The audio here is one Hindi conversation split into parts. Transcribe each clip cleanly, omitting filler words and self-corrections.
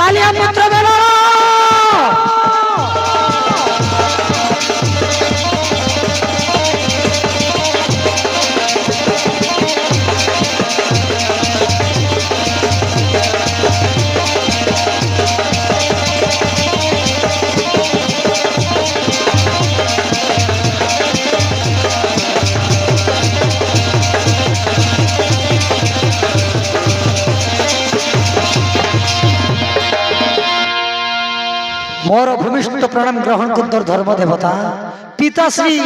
कालिया पुत्र बेला मोर भूमिष्ठ प्रणाम ग्रहण कुंदर धर्म देवता पिताश्री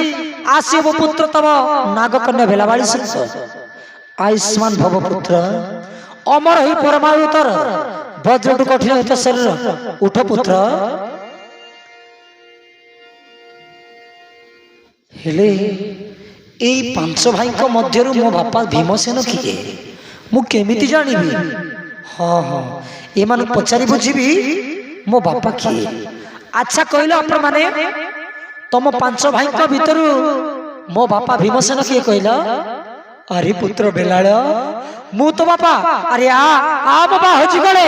आशिव पुत्र तब नागकन्या भेलावाड़ी संत आयुष्मान भव पुत्र अमर ही परमायुतर वज्रटु कठिन हित शरीर उठ पुत्र हेले ए पांच भाई को मध्यरु मो बापा भीमसेन किए मु केमिति जानिबी हां हां ए मान पचारि बुझिबी मो बापा किए अच्छा कहल आप माने तुम पांच भाई भीतर मो बापा भीमसेन किए कहल अरे पुत्र बेलाल मु तो बापा अरे आ बाबा हजी गले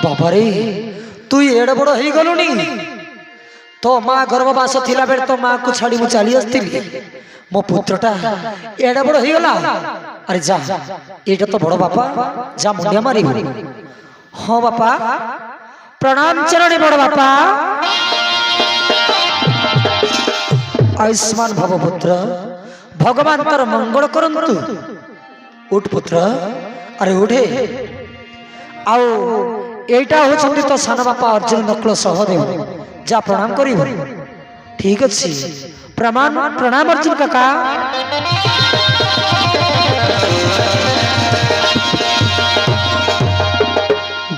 बाबा रे तू एड़ बड़ हो गलुनी तो माँ गर्भवास थिला बेर तो माँ को छाड़ी मु चली आसती मो पुत्रटा एड़ा बड़ हो गला अरे जा एटा तो बड़ बापा जा मुंडिया मारी हाँ बापा प्रणाम चरण बड़ बापा आयुष्मान भव पुत्र भगवान तर मंगल करंतु उठ पुत्र अरे उठे आओ एटा होछंती तो सान बापा अर्जुन नकुल सहदेव जा प्रणाम करी ठीक अच्छी प्रणाम प्रणाम अर्जुन काका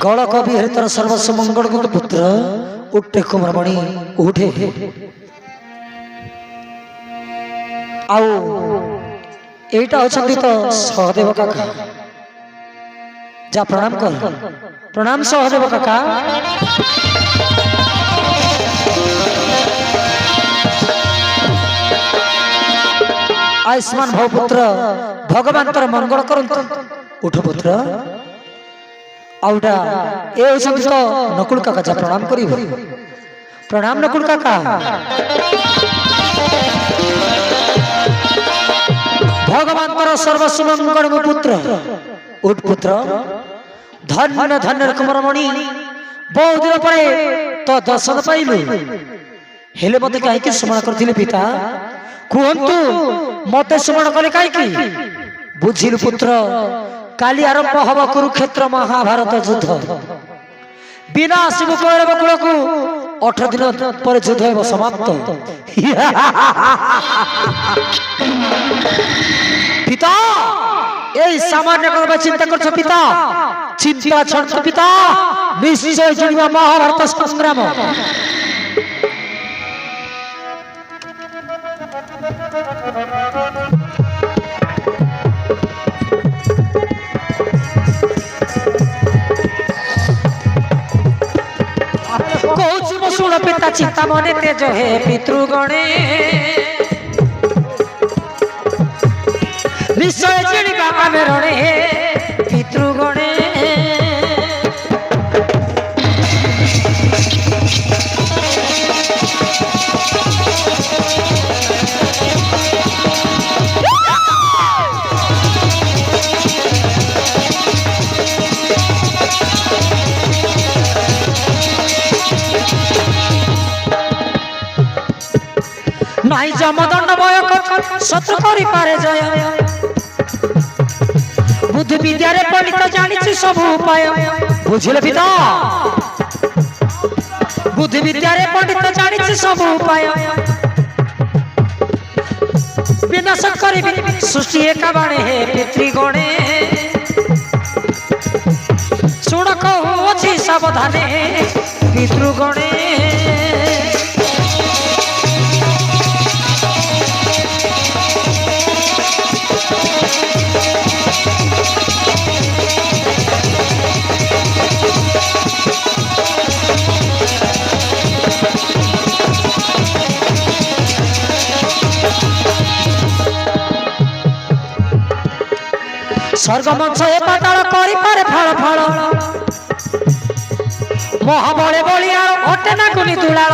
गौड़ कवि हरितर सर्वस्व मंगल पुत्र उठे कुमरमणि उठे आओ एटा होछंती तो सहदेव काका जा प्रणाम कर प्रणाम सहदेव काका आयुष्मान भव पुत्र भगवान तर मंगल करंतु उठ पुत्र आउडा ए होछंती तो नकुल काका जा प्रणाम करी प्रणाम नकुल काका भगवान तर सर्वस्व मंगल पुत्र उठ पुत्र धन्य धन्य कुमरमणि बहुत दिन पर तो दर्शन पाइलु हेले मते कहीं स्मरण करथिले पिता कहतु मत स्मरण कले कहीं बुझिल पुत्र काली आरंभ हब कुरुक्षेत्र महाभारत युद्ध बिना शिव कौरव कुल को 18 दिन पर युद्ध है समाप्त पिता यही सामान्य चिंता कर पिता चिंता छोड़ पिता निश्चय जुड़वा महाभारत संग्राम शुण पिता चिंता मने तेज हे पितृगणे निश्चय चिड़िका आमे रणे पितृगणे नाई जमदंड भय शत्रु करि पारे जय बुद्धि विद्या रे पंडित जानिछि सब उपाय बुझिले पिता बुद्धि विद्या रे पंडित जानिछि सब उपाय विनाश करिबि सृष्टि एका बाणे हे पितृगणे सुण कहू अछि सावधाने पितृगणे स्वर्ग मंच ए पाताल करि पारे फल फल महाबले बलियार हटे ना कुनी तुलाल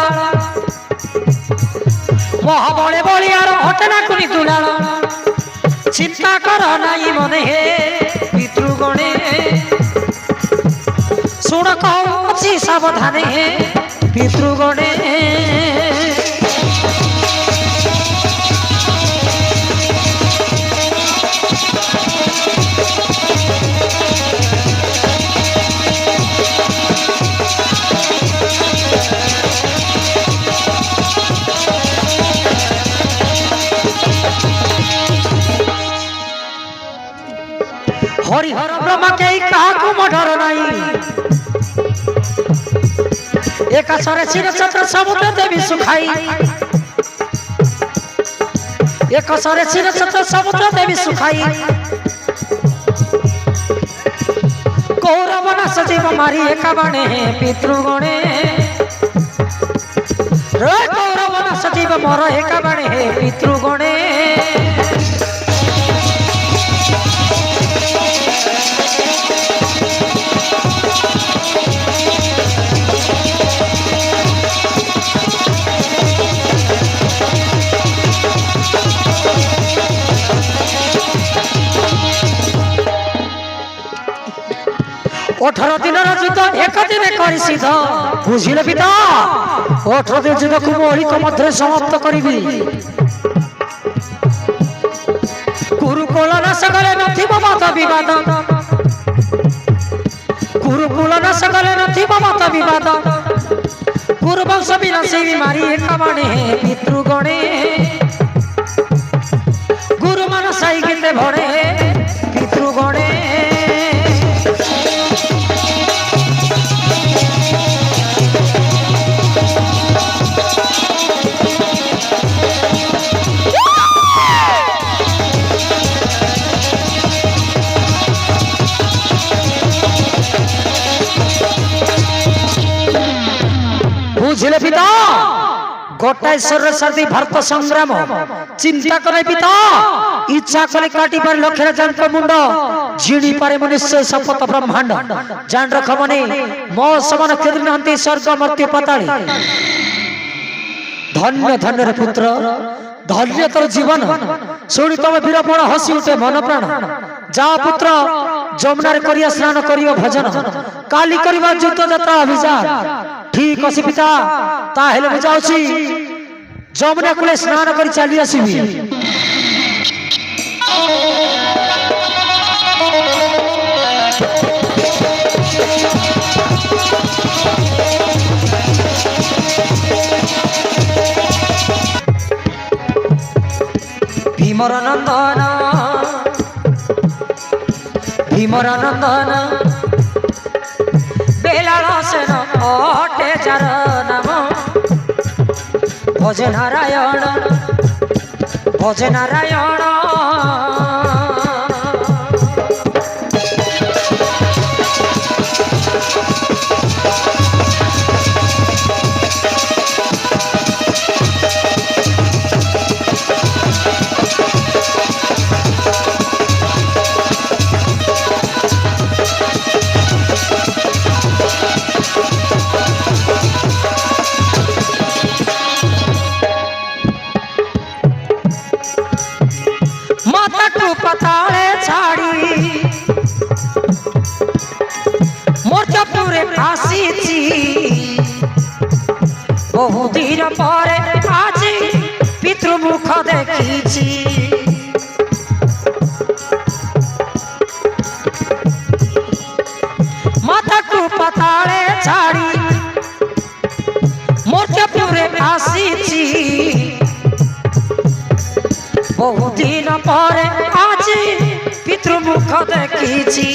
महाबले बलियार हटे ना कुनी तुलाल चिंता कर नाई मने हे पितृगणे सुन कहूँ सावधाने हे पितृगणे हरिहर ब्रह्मा के काकू मडर नाई एक सरे क्षीर छत्र समुद्र देवी सुखाई एक सरे क्षीर छत्र समुद्र देवी सुखाई कौरव न सजीव मारी एक बाणे पितृगणे रे कौरव न सजीव मोर एक बाणे पितृगणे अठारह दिन युद्ध एक दिन कर सिद्ध बुझिले पिता 18 दिन युद्ध को मोहिक मध्य समाप्त करी कुरुकुल नाश कले नथिब मत विवाद कुरुकुल नाश कले नथिब मत विवाद कुरुवंश विनाशी मारी एक बाणे पितृगणे गुरु मन साई गीते भणे पितृगणे बुझिले पिता गोटाए शरीर सर्दी भारत संग्राम चिंता करे पिता इच्छा करे काटी पर लक्षर जंत मुंड झिड़ी पारे मनुष्य सपत ब्रह्मांड जान रख मने मो समान केद्र नहंती स्वर्ग मर्त्य पाताली धन्य धन्य रे पुत्र धन्य तोर जीवन सुनी तुम वीरपण हसी उठे मन प्राण जा पुत्र जमुना रे करिया स्नान करियो भजन काली करिवा युद्ध यात्रा अभियान ठीक अछि पिता ता हेले मु जाउछि जमुना कुले स्नान करि चली आसीबी भीमर नंदन बेलाल सेन अटे जार नाम भजे नारायण भजे नारायण पताले छाड़ी मोर्चापुरे आसीची बहु दिन पर आज पितृमुख देखीची माता को पताले छाड़ी मोर्चापुरे आसीची बहु दिन पर आज पितृमुख देखीची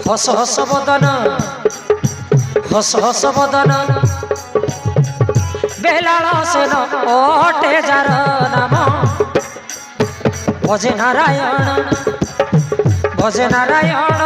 हस हस बदन बेलाल सेन अटे जार नाम भजे नारायण भजे नारायण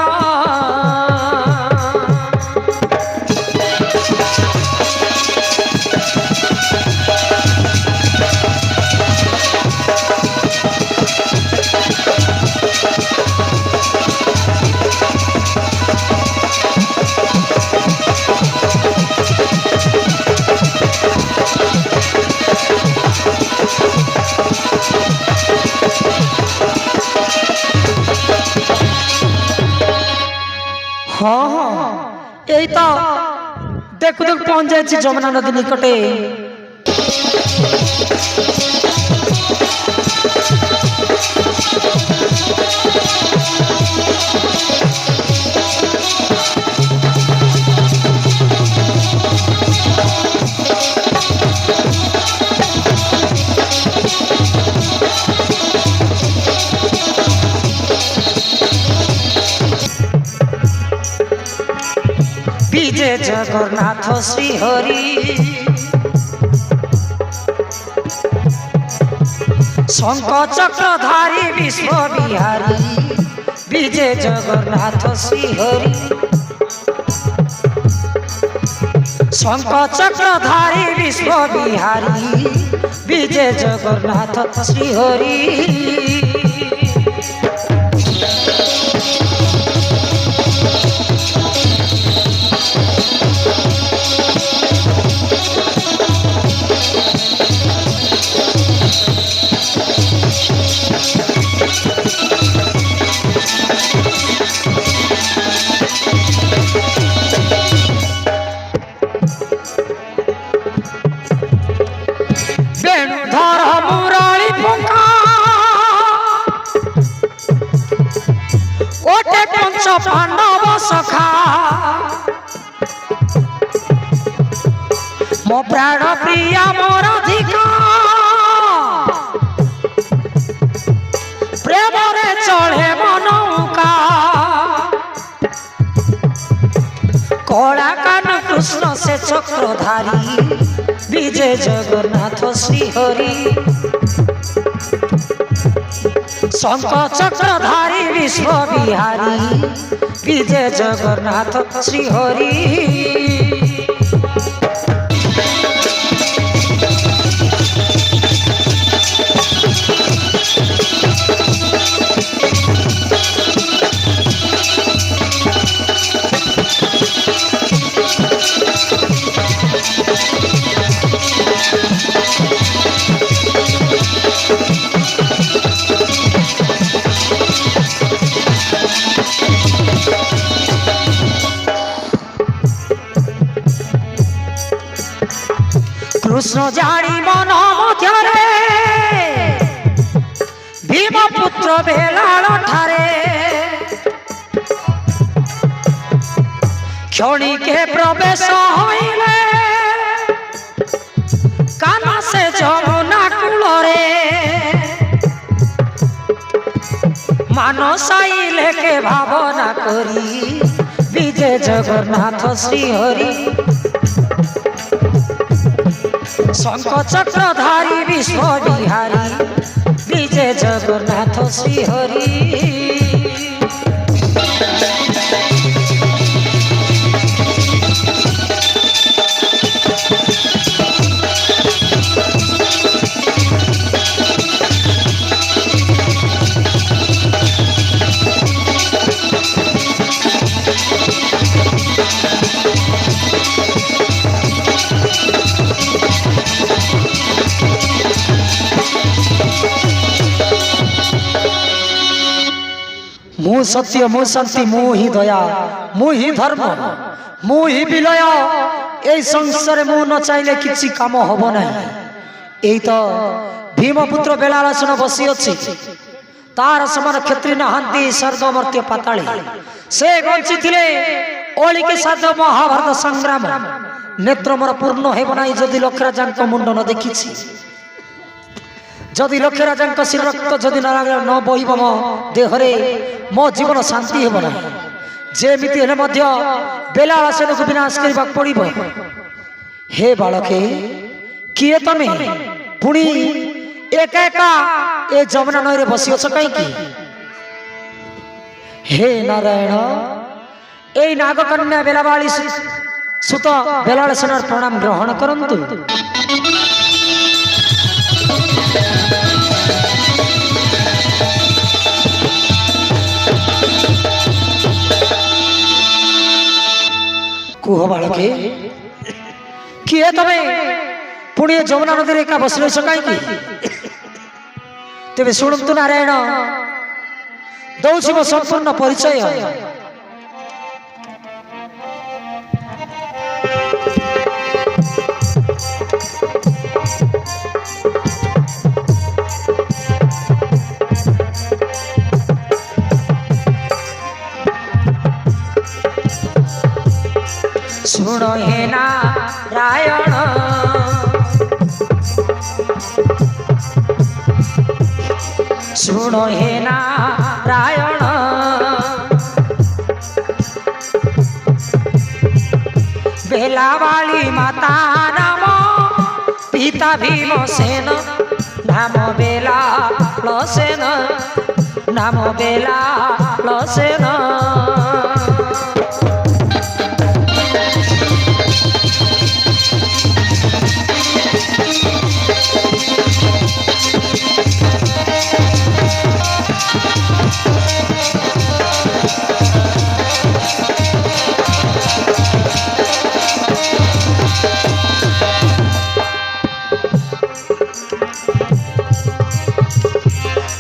देखु देखु पहुंच जाए जमुना नदी निकटे। विजय जगन्नाथ श्री हरि शंख चक्रधारी विश्व बिहारी विजय जगन्नाथ श्री हरि शंख चक्रधारी विश्व बिहारी विजय जगन्नाथ श्री हरि। पांडव सखा मो प्राण प्रिया मोर अधिका प्रेम रे चढ़े मनौका कला कान कृष्ण से चक्रधारी विजय जगन्नाथ श्री हरि शंख चक्रधारी विश्व बिहारी विजय जगन्नाथ श्री हरि। कृष्ण जानी मन मध्य भीम पुत्र बेलाल ठारे क्षणी के प्रवेश होइले काना से जमुना कूलरे मानसाई लेके भावना करी विजय जगन्नाथ श्री हरि शंख चक्रधारी विश्व बिहारी विजय जगन्नाथ श्री हरि। मु सत्य मु शांति मु ही दया मु ही धर्म मु ही विलय ए संसार मु न चाहिले किछि काम होबो नै। एई तो भीमपुत्र बेलालसन बसी अछि तार समान क्षत्रिय नहांती स्वर्ग मर्त्य पाताली से गंची थिले ओली के साथ महाभारत संग्राम नेत्र मोर पूर्ण हेब नै जदि लक्षराजांक मुंड न देखिछि जदि लक्षराजांक शिर रक्त जदि न बहिब मो देहरे मो जीवन शांति हेब ना जेमिति हेले मध्य बेलालसन को विनाश करबा पड़िबो। हे बालके किए तमे पुणी एक एका ए जमुना नईरे बसी अछ कहीं हे नारायण ए नागकन्या बेलावाली सुत बेलालसन प्रणाम ग्रहण करंतु। कुह बालके किए तमे पुणी जमुना नदी एका बसले कहीं तेरे शुणु नारायण दौछि मो संपूर्ण परिचय। ଶୁଣ ହେ ନାରାୟଣ ଶୁଣ ହେ ନାରାୟଣ ବେଲାବାଳି ମାତା ନାମ ପିତା ଭୀମସେନ नाम बेला लसेन नाम बेला लसेन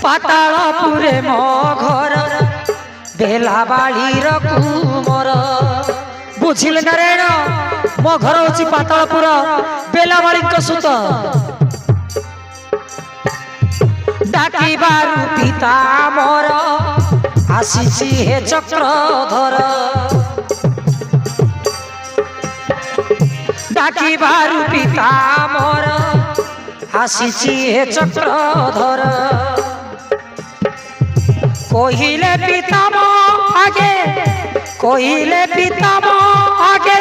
पातालपुरे मो घर बेलाबाड़ीर कुमर बुझिले नारायण मो घर होची पातालपुर बेलाबाड़ी सुत डाकिबारु पिता मोर आसीची हे चक्रधर डाकिबारु पिता मोर आसीची हे चक्रधर कोहिले पितामो आगे कोहिले पितामो आगे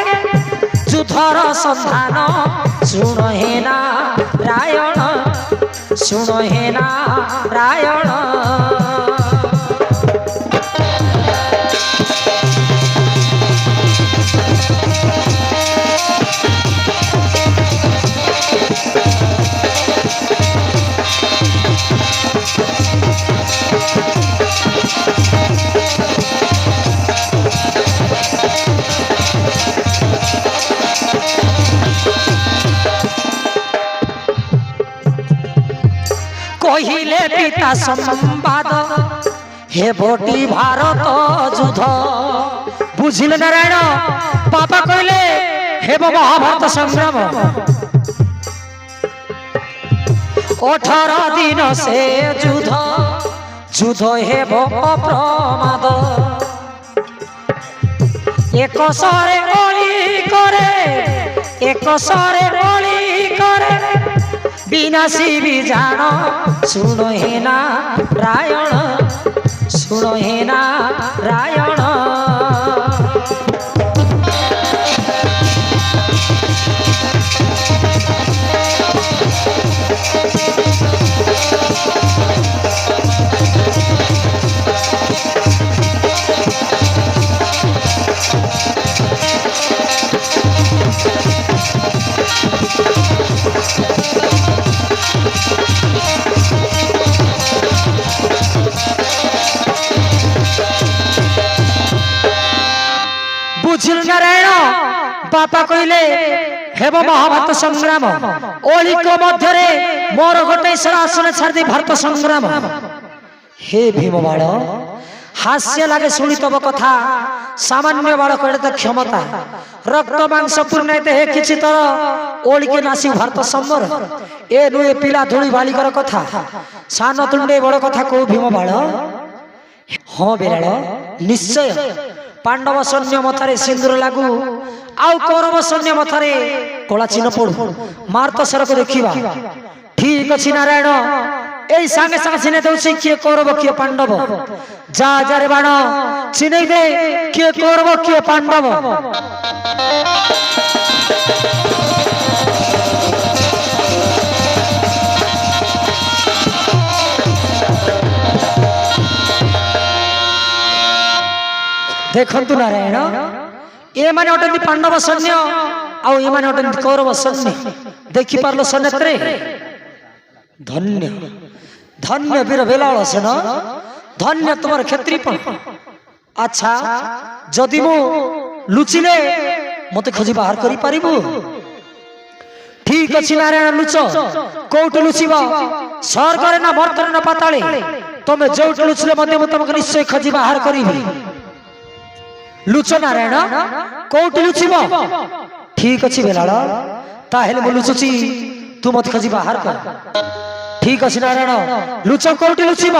जुधर संधान सुन हे नारायण सुन हे नारायण कहिले पिता संवाद हे बोटी भारत युद्ध बुझिले नारायण पापा कहले हे महाभारत संग्राम 18 दिन से युद्ध युद्ध हे अप्रमाद एक सरे ओली करे एक सरे ओली करे विनाशी भी जान सुन हे नारायण सुन हे नारायण बुझिल नारायण बापा कहले हेब महाभारत संग्राम ओलिक मध्य मोर गोटे आसन छाड़ी भारत संग्राम हे भीम बाल हास्य लगे शुणी तब कथा सामान्य बाल कहे तो क्षमता रक्त मांस पूर्ण हे किसी तर ओलिके नासी भारत संबर ए नुए पिला धूली बालिकर कथा सान तुंडे बड़ कथा कौ भीम बाल हाँ बेलाल निश्चय पांडव सैन्य मथारे सिंदूर लागू आउ कौरव सैन्य मथारे कला चिन्ह पड़ू मार्त सरक देखा ठीक अच्छी नारायण यही सांगे सांगे चिन्ह दे किए कौरव किए पांडव जा जा बाण चिन्ह दे किए कौरव किए पांडव देखु नारायण ये माने अटंती पांडव सैन्य आउ ये माने अटंती कौरव सैन्य देखि पारलो सनेत्रे धन्य धन्य वीर बेलाल सेन धन्य तुम्हार क्षेत्रीपण अच्छा जदि मु लुचिले मते खोजी बाहर करि पारिबु ठीक अछि नारायण लुच कोउट लुचिबा स्वर्ग ना मर्त्य ना पाताले तमे जोट लुचिले मते मु तमके निश्चय खोजी बाहर करिबि लुच नारायण कोउट लुचिब ठीक अच्छी बेलाल ताहेले मु लुचुची तू मत खोजी बाहर कर ठीक अच्छी नारायण लुच कोउट लुचिब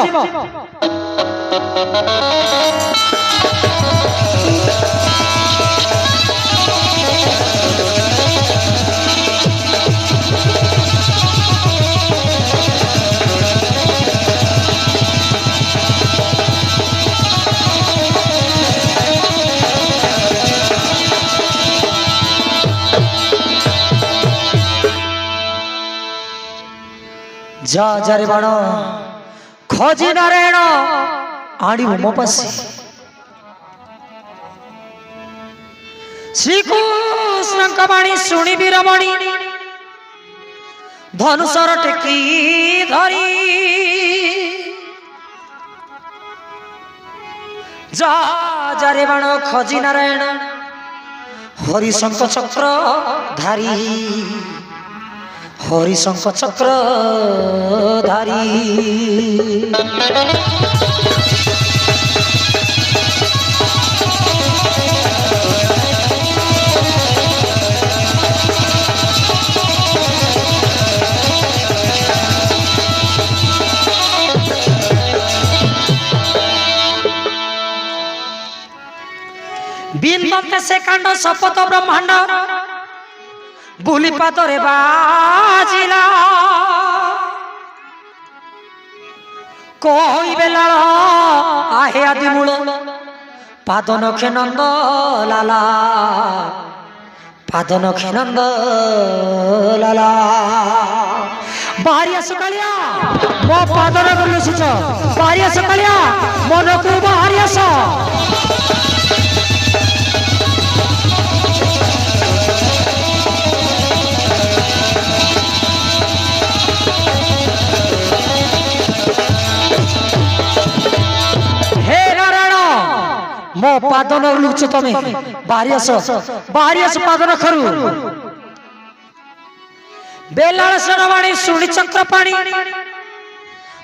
जा जारे बाण खोजी नारायण आणी मो पासी श्रीकृष्ण बाणी शुणी वीरमणि धनुषर टेकी धरी जा जारे बाण खोजी नारायण हरिशंख चक्र धारी हरिशंख चक्र धारी बिंदते से कांड शपथ ब्रह्मांड बुली पादरे बाजिला कोई बेला आहे आदि मूल पाद नखे नंद लाला पाद नखे नंद लाला बाहरिया सकालिया मो पाद नगर लुसिछ बाहरिया सकालिया मनकु बाहरिया स मो पादन लुच तमे बारियस पादन खरु बेलाल सरवाणी सुणी चक्र पाणी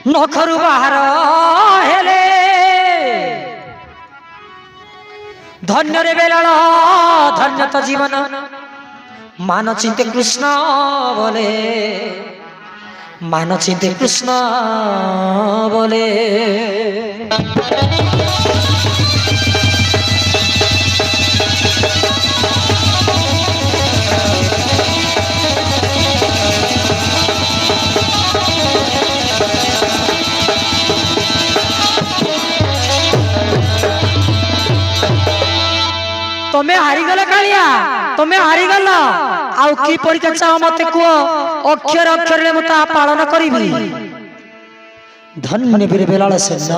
नखरु बाहर हेले धन्य रे बेलाल धन्य तो जीवन मान चिंते कृष्ण बोले मान चिंते कृष्ण बोले तुम्हें हारीगल कालिया तुम्हें हारीगल आउ की परीक्षा चाह मते कुओ अक्षर अक्षर ले मुता पालन करिबी धन्य वीर बेलाल सेन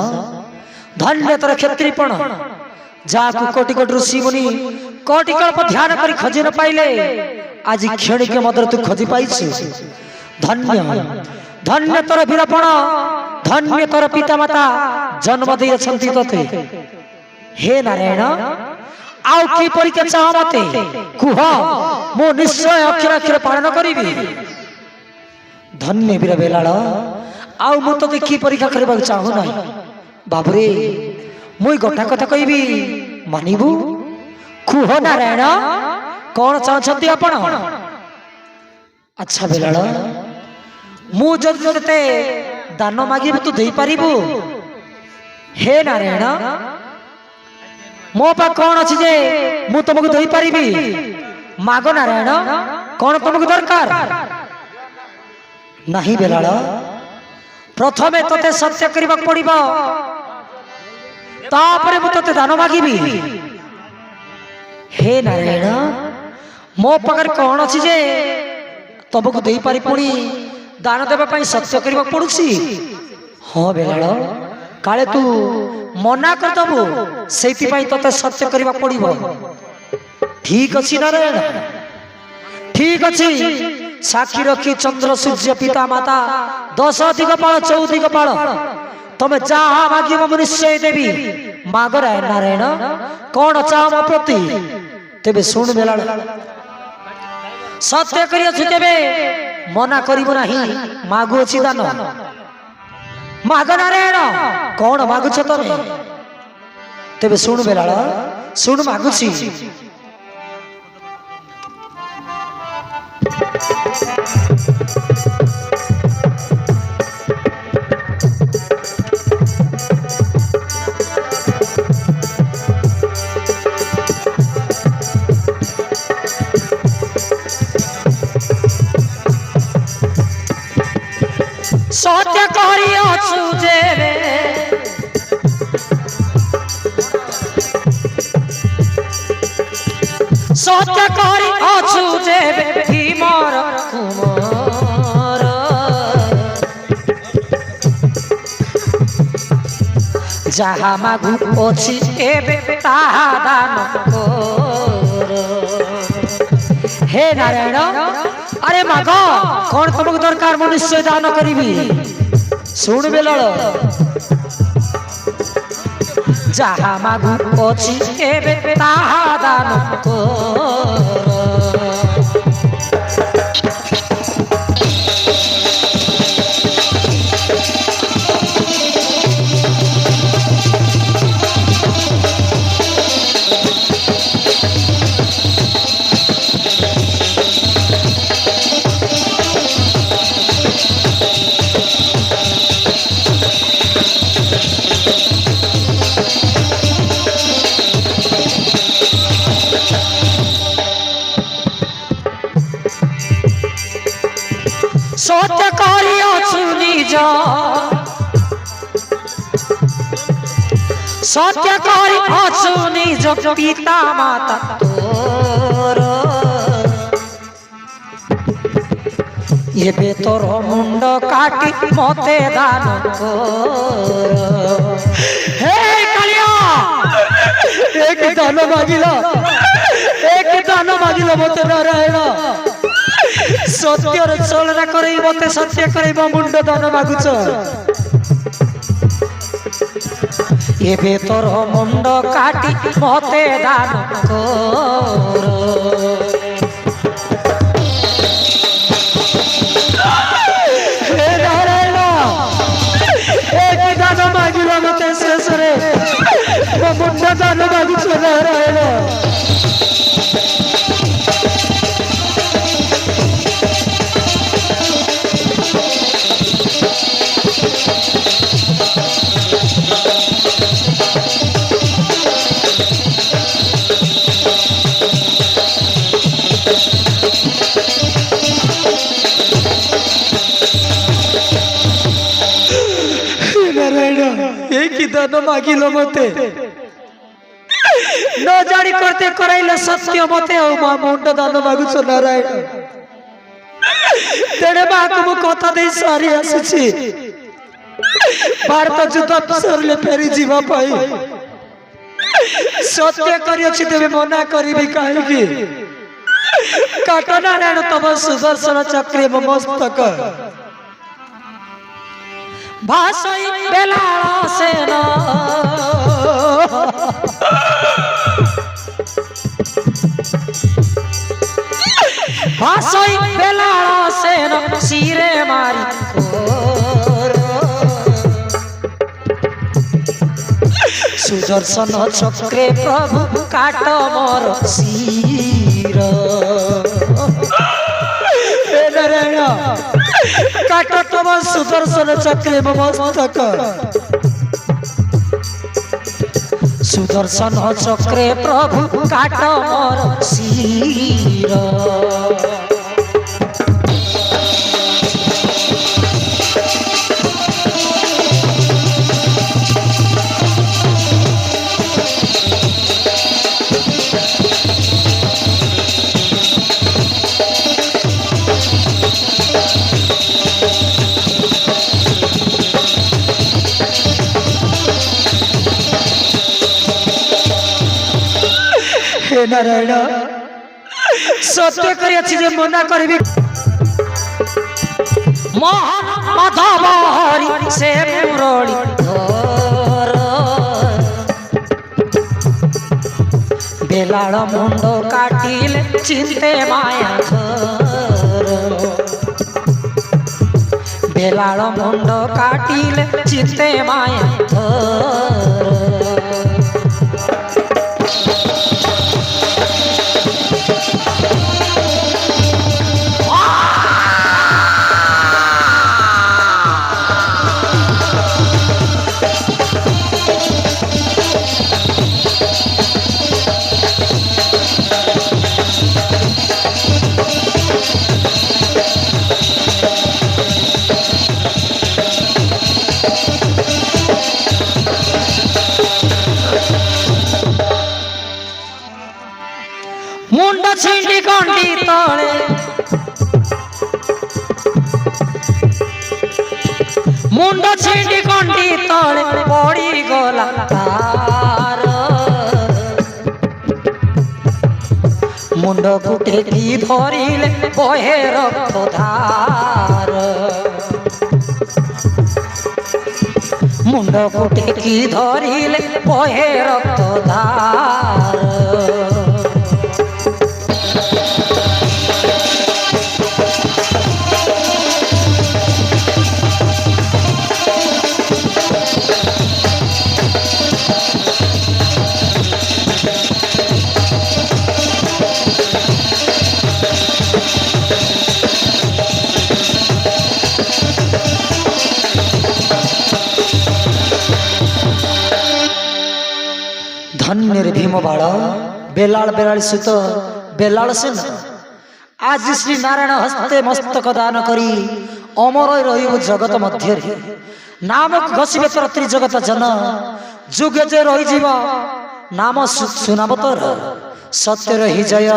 धन्य तर क्षत्रिपण जाकु कोटि कोटि ऋषि मुनि कोटि कल्प ध्यान करी खजी न पाइले आज क्षणिक मदर तू खजी पाइछ धन्य धन्य तर वीरपण धन्य तर पिता माता जन्म दे छंती तते हे नारायण आउ की परीक्षा चाह मते कुह मो निश्चय अक्षर अक्षर पालन करिबी धन्य वीर बेलाल आउ मो तो की परीक्षा करबा चाहू नाही बाबरे मुई गोटा कथा कहबी मानिबू कुह नारायण कौन चाहछंती आपण अच्छा बेलाल मु जदि तते दान मागिबी तू देई पारिबू हे नारायण मो पा कौन अच्छी जे मु तुमको दे पारि माग नारायण कौन तुमको दरकार नहीं बेलाल प्रथमे तोते सत्य करबा पड़िबो तापरे मु तोते दान मागिबी हे नारायण मो पाकर कौन अच्छी जे तुमको दे पारि पुणी दान देबा पई सत्य करबा पड़ुसी हाँ बेलाल काले तू मना कर दबु सेति पई तते सत्य करबा पड़िबो ठीक अछि नारायण ठीक अछि साक्षी रखी चंद्र सूर्य पिता माता 10 दिगपाल 14 दिगपाल तमे जहा मागिबो मु निश्चय देबी मागर नारायण कौन चाह प्रति तेबे सुन बेलाल सत्य करिया छु तेबे मना करिबो नाही मागु अछि दान माग नारायण कौन मागुछ तमे तेबे सुन बेलाल सुन मागुछि सत्य करी अछु जेबे सत्य करी अछु जेबे भीमर कुमार যাহা মাগু অছি এবে তাহা দান কর। হে নারায়ণ, আরে মাগ কোন তোমাকে দরকার মু নিশ্চয় দান করিবি। শুনবে লড়, যাহা মাগু অছি এবে তাহা দান কর। সত্য করিয়াছু নিজ, সত্য করিয়াছু নিজ পিতা মাতা তোর। এবে তোর মুন্ড কাটি মতে দান কর। হে কালিয়া, এক দান মাগিল, এক দান মাগিল মতে নারায়ণ। সত্যর চলনা করাই মতে সত্য করাইব মুন্ড দান মাগুছ। এবে তোর মুন্ড কাটি মতে দান কর। হে নারায়ণ, এক দান মাগিল মতে শেষরে মুন্ড দান মাগুছ নারায়ণ। দান মাগিল মতে ন জানি করতে করাইলে সত্য মতে ও মা মুন্ড দান মাগুছ নারায়ণ। তেড়ে মাকে মু কথা দেই সারি আসিছি, ভারত যুদ্ধ সরলে ফেরি ଯିବା ପାଇଁ। সত্য করিছি তেবে মনা করিবি কাহিকি। কাট নারায়ণ তব সুদর্শন চক্রে মস্তক ভাষই বেলাল সেন। ভাষই বেলাল সেন শিরে মারি কোর। সুদর্শন চক্রে প্রভু কাট মোর শির। হে নারায়ণ, কাট তব সুদর্শন চক্রে মস্তক। সুদর্শন চক্রে প্রভু কাট মোর শির। হে নারায়ণ, সত্য করিয়াছি যে মনা করিবি। মহান মাধব হরি সে মুরলি ধর। বেলাল মুন্ড কাটিলে চিন্তে মায়া ধর। বেলাল মুন্ড কাটিলে চিন্তে মায়া ধর। মুন্ড ছিন্ডি গন্ডি তলে, মুন্ড ছিন্ডি গন্ডি তলে পড়ি গলা गला तार मुंड कुटे की धरिले बहे रक्त धार मुंड कुटे की धरिले बहे रक्त धार धन्य रे भीम बाळ बेलाल बेलाल सुत बेलाल सेन आज श्री नारायण हस्ते मस्तक दान करी अमर रहिब जगत मध्य नामक घसिबे तर त्रिजगत जन जुगे जे रही जीव नाम सुनाब तर सत्य रही जय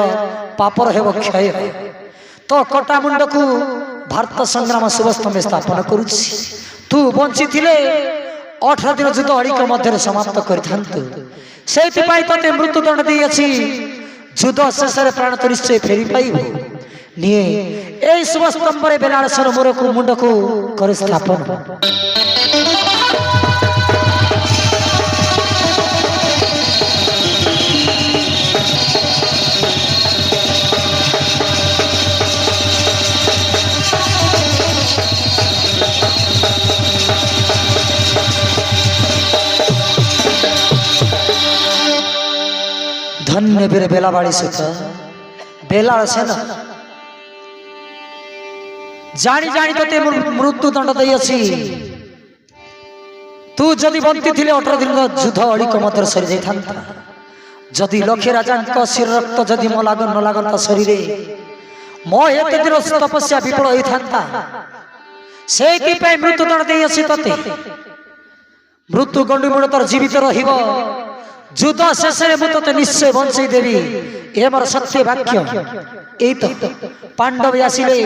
पापर हेब क्षय तो कटा मुंड को भारत संग्राम शुभ स्तंभ स्थापन करुछि तू बंची थिले 18 दिन युद्ध अड़िक मध्य समाप्त करिथांतु सेइथिपाई तते मृत्युदंड दियछि युद्ध शेष प्राण तो निश्चय फेरी पाइब निये एई शुभ स्तंभ रे बेलाळसर मोर को मुंड को कर स्थापन धन्य वीर बेलाबाड़ी सुत बेलाल सेन जानी जानी तते मृत्यु दंड दयछि तू जदि बंती थिले 18 दिन युद्ध अड़िक मध्य सरी जाइथांता जदि लक्ष्य राजा शिर रक्त जदि म लागन न लागंता शरीर मो एते दिन तपस्या विफल होइथांता सेति पे मृत्यु दंड दयछि तते मृत्यु गंडी मुड़ तर जीवित रहिबो युद्ध शेष मुझे निश्चय बंचई देवी ए मोर सत्य वाक्य यही तो पांडव आसिले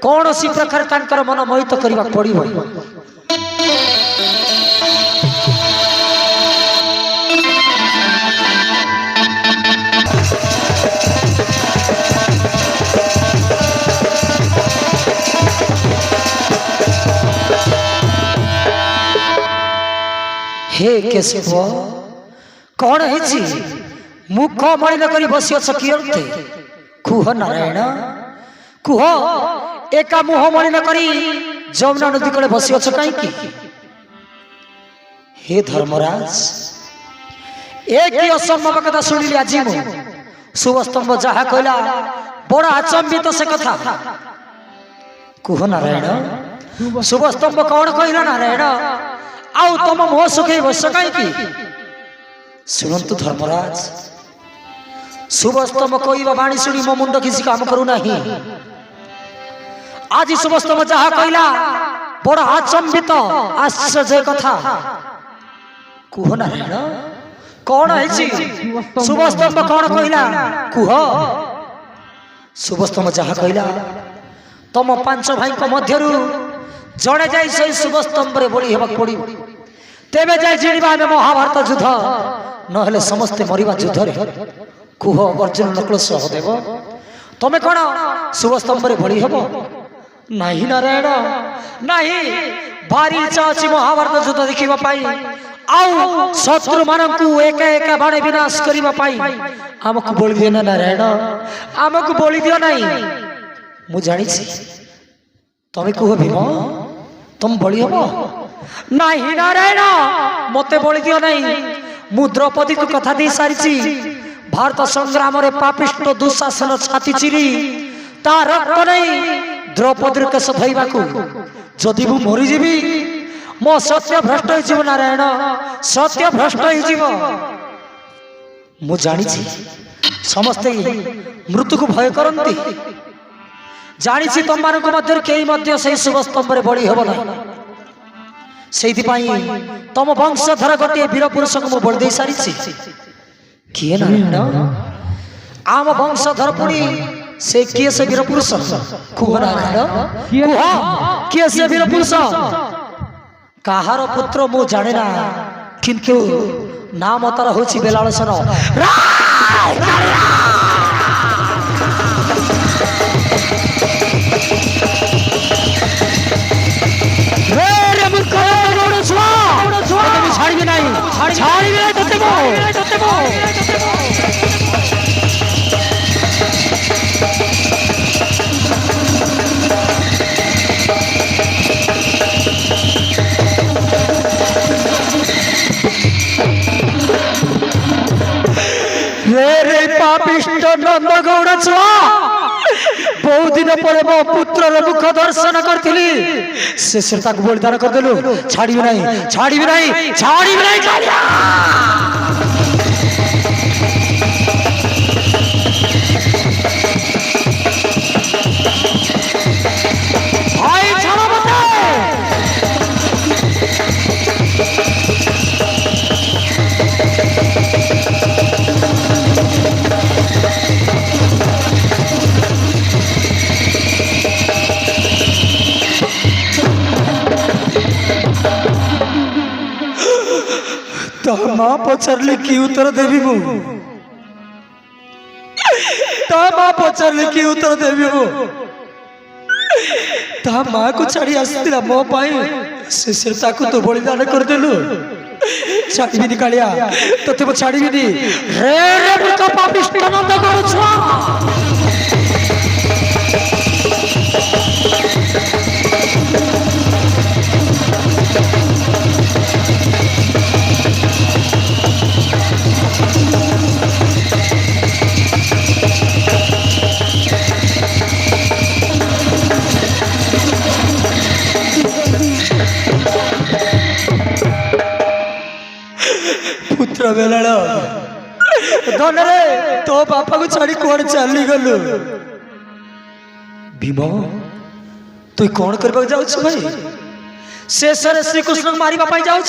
कौन सी प्रकार तांकर मन मोहित करबा पड़िबो हे केशव कौन है मुख मलिन कर बसी किए कुह नारायण कुह एका मुह मलिन कर जमुना नदी कले बसी कहीं हे धर्मराज एक असंभव कथा शुणिली आज मु शुभ स्तंभ जहा कहला बड़ा आचंबित से कथा कुह नारायण शुभ स्तंभ कौन कहला नारायण आउ तुम मुह सुखे बस कहीं शुणु धर्मराज शुभ स्तंभ कहवा बाणी शुणी मो मुंड किसी काम करू नहीं आज शुभ स्तंभ जहा कहला बड़ा आचंबित आश्चर्य कथा कुह नारायण कौन है शुभ स्तंभ कौन कहला कुह शुभ स्तंभ जहा कहला तुम पांच भाई मध्य जड़े जाई से शुभ स्तंभ रे बड़ी हेबाक पड़ी तेबे जाय जिणिबा आमे महाभारत युद्ध नहले समस्ते मरिबा युद्ध रे कुह अर्जुन नकुल सहदेव तमे कोन शुभ स्तंभ रे बड़ी हेबो नाही नारायण नाही भारी इच्छा अछि महाभारत युद्ध देखिबा पाई आउ शत्रु मानकु एक एक बाणे विनाश करिबा पाई हमकु बोली दियो ना नारायण हमकु बोली दियो नाही मु जानि छी तमे कुह भीम तुम बड़ी हेबो नहीं नारायण मते बोली दियो नहीं मु द्रौपदी को कथा दे सारी भारत संग्राम रे पापिष्ट दुशासन छाती चिरी ता रक्त नहीं द्रौपदी के सधैबा को जदि मु मरि जीवी मो सत्य भ्रष्ट हो जीव नारायण सत्य भ्रष्ट हो जीव मु जानी छी समस्ते मृत्यु को भय करंती जानी छी तुम मानक मध्य केही मध्य से शुभ स्तंभ रे बड़ी हेबो ना तम वंशधर गोटे वीर पुरुष को बल दे सारी किए नारायण आम वंशधर पुणी से किए से वीर पुरुष कुह नारायण कुह किए से वीर पुरुष कहार पुत्र मु जाने ना किंतु नाम तार हूँ बेलालसन छाड़बी नहीं रे पापिष्ट नंदगौड़ छुआ बहुत दिन पर मो पुत्र मुख दर्शन करी से बलिदान करदेलु छाड़ी नहीं माँ पचारली कि उत्तर देवी मु माँ पचारली कि उत्तर देवी मु माँ को छाड़ी आसला मो से तो बलिदान करदेलु छाड़बी कालिया तोते तो छाड़बी रे पापिष्ट नंद करुछुआ पुत्र बेलाल धन रे तो बापा को छाड़ी कौन चली गलु भीम तु कौन करबा जाऊ भाई शेष श्री कृष्ण मारिबा पाई जाऊ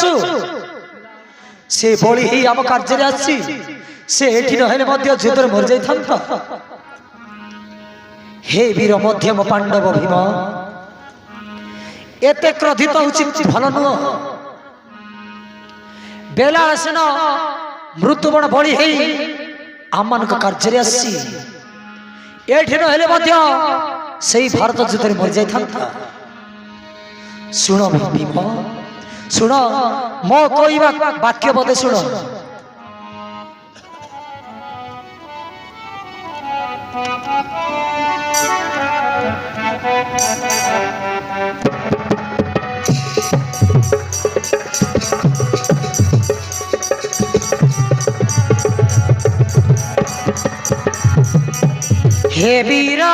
से बली ही आम कार्य आसी से एठी रहले मध्य जुद्धर मर जाई थांता हे वीर मध्यम पांडव भीम एते क्रोधित उचित भल नुह बेलासन मृत्युबण बड़ी है आम कार्य आसी एठी रहले मध्य सही भारत युद्ध मर जाई थांता सुन भीम सुन मो कहवा वाक्य बदे सुन हे वीरा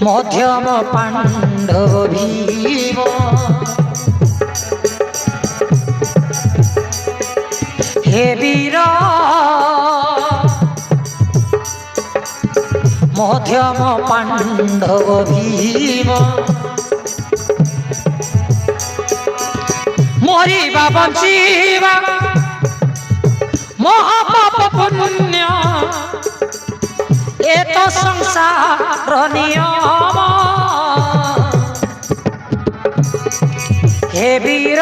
मध्यम पांडव भीम हे वीरा मध्यम पांडव भीम मरिबा बंचिबा महापाप पुण्य ए तो संसार नियम हे वीर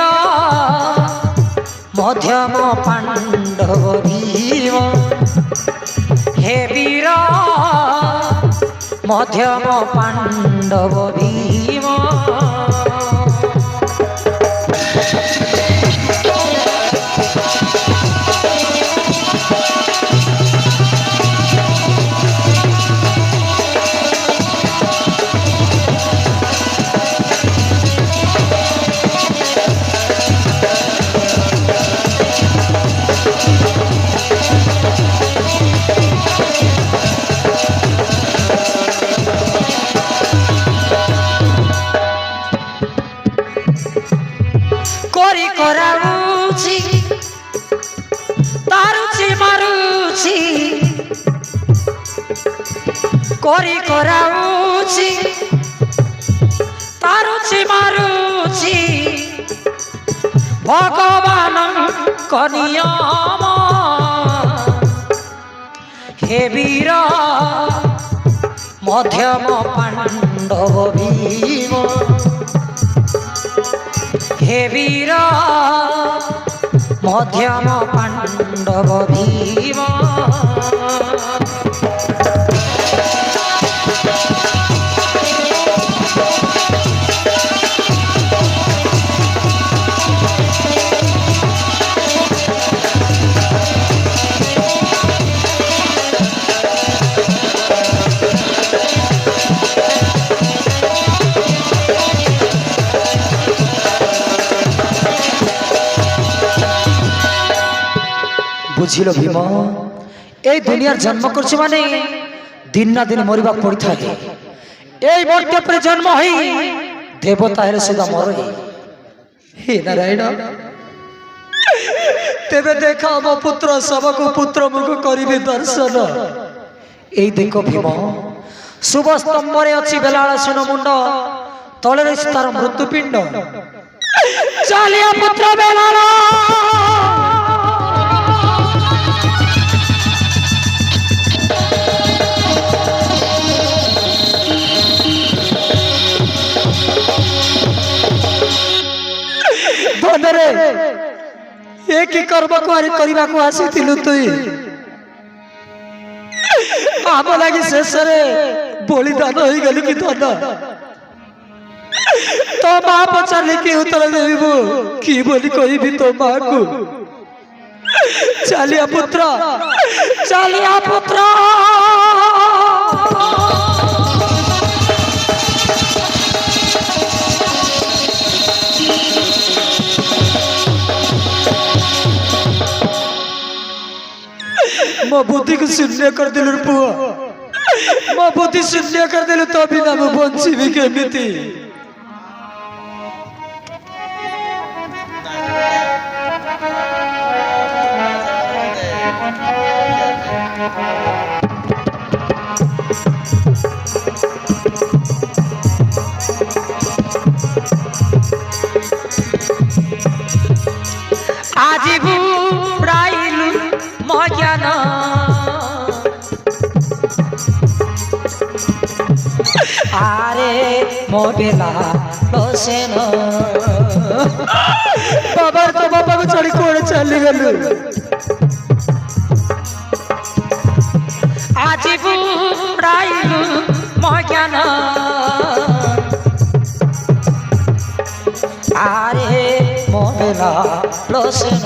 मध्यम पांडव भीम हे वीर मध्यम पांडव भीम करी कराउची तारुची मारुची भगवान कनियम हे वीर मध्यम पांडव भीम हे वीर मध्यम पांडव भीम बुझिल भीम ए दुनियार जन्म करछ माने दिन ना दिन मरिबा पड़ी थाके एई मर्त्य पर जन्म हई देवता हेले सुदा मरे हे नारायण तेबे देखा मो पुत्र सबको पुत्र मुख करिबे दर्शन एई देखो भीम शुभ स्तंभ रे अछि बेलाळ सुन मुंड तळे रे तार मृत्युपिंड चालिया पुत्र बेलाळ एक कर्म को आसीथिलु तुई आम लगी शेष बलिदान हो गलु कि धन तो माँ पचारे कि उत्तर देबू कि बोली कहबी तो माँ को चालिया पुत्र मो बुद्धि को शून्य कर दिलु पुआ मो बुद्धि शून्य कर दिलु तो बिना मु बंची भी केमिति आज बुराइलु मज्ञान आरे मोबेला लोसेन बाबा तो बाबा को चढ़ी कोड़े चली गलु आज बुराइलु मज्ञान आरे मोबेला लोसेन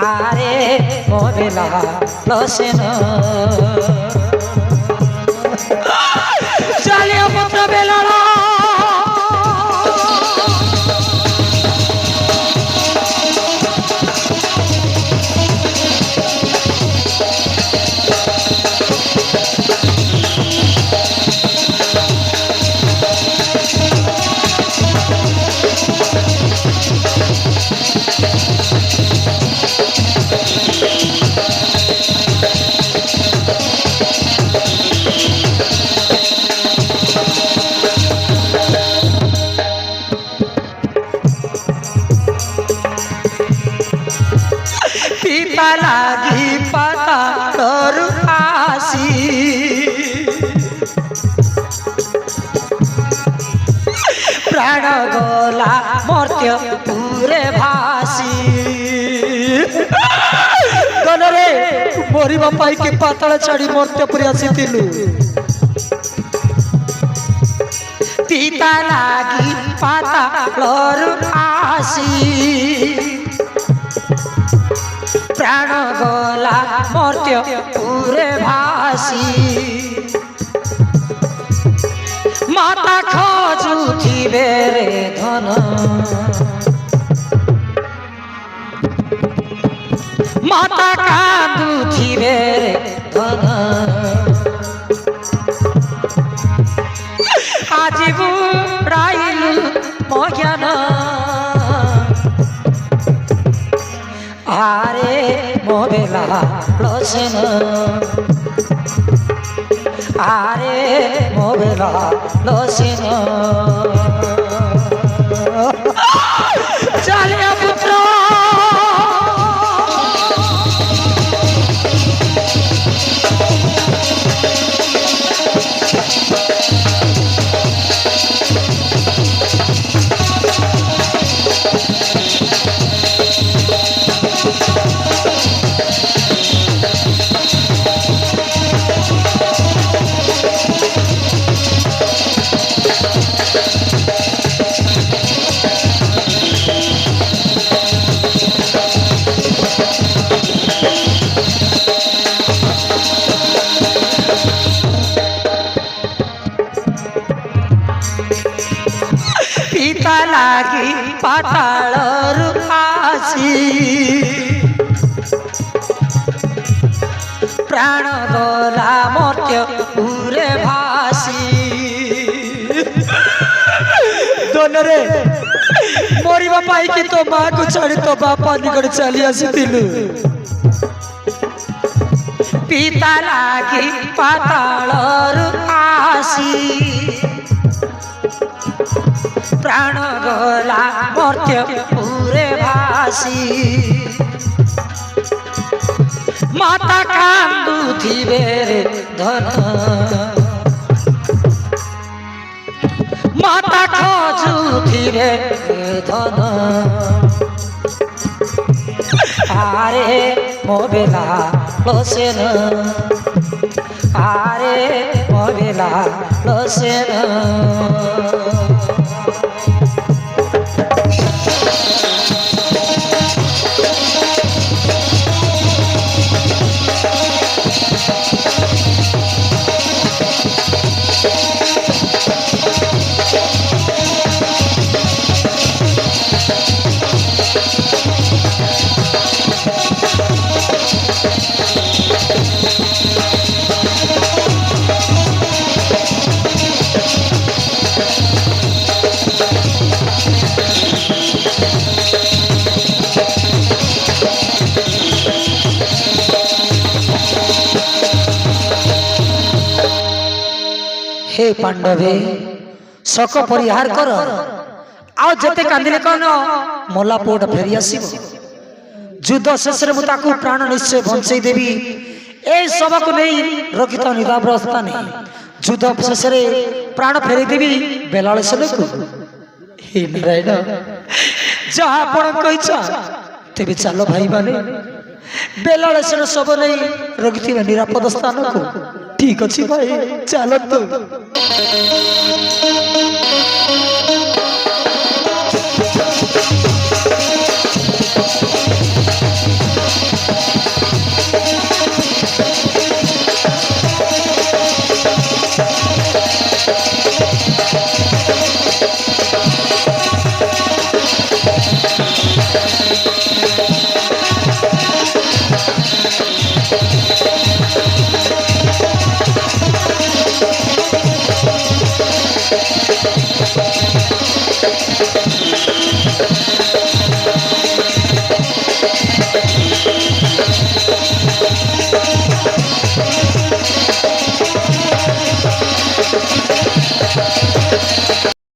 आरे मोबेला लोसेन चालिया पुत्र बेलाळ पिता लागी पता कर आसी प्राण गला मर्त्य पूरे भासी गनरे मरिबा पाई के पाताल छाड़ी मर्त्य पुरी आसीतिलु पिता लागी पाताल आसी प्राण गला मर्त्य पूरे भासी माता खोजुथी बेरे धन माता कांदुथी बेरे धन आज बुराइलु मज्ञान आरे मोबेला लोसेन आरे मोबेला लोसेन चालिया पुत्र ଲାଗି ପାତାଳରୁ ଆସି ପ୍ରାଣ ଗଲା ମର୍ତ୍ୟ ପୁରେ ଭାସି ଦନରେ ମରିବା ପାଇକି ତୋ ମାକୁ ଛାଡ଼ି ତୋ ବାପା ନିକଟ ଚାଲି ଆସିଥିଲୁ ପିତା ଲାଗି ପାତାଳରୁ ଆସି ପ୍ରାଣ ଗଲା ମର୍ତ୍ୟ ପୁରେ ଭାସି ମାତା କାନ୍ଦୁଥିବେ ରେ ଧନ মাতা খোঁজুথিবে ধন আরে মোবেলা লসেন আরে মোবেলা লসেন हे पांडवे शोक परिहार कर आउ जते कांदिले कौन मोला पोट फेरी आसीब युद्ध शेष रे मुताकू प्राण निश्चय बंचई देवी ए सब को नहीं रखित निरावस्था नहीं युद्ध शेष रे प्राण फेरी देवी बेलाल को हे नारायण जहाँ आपण कहिछा तेबे चलो भाई माने बेलाल सब नहीं रखित निरापद स्थान को ठीक अच्छी भाई चलो तो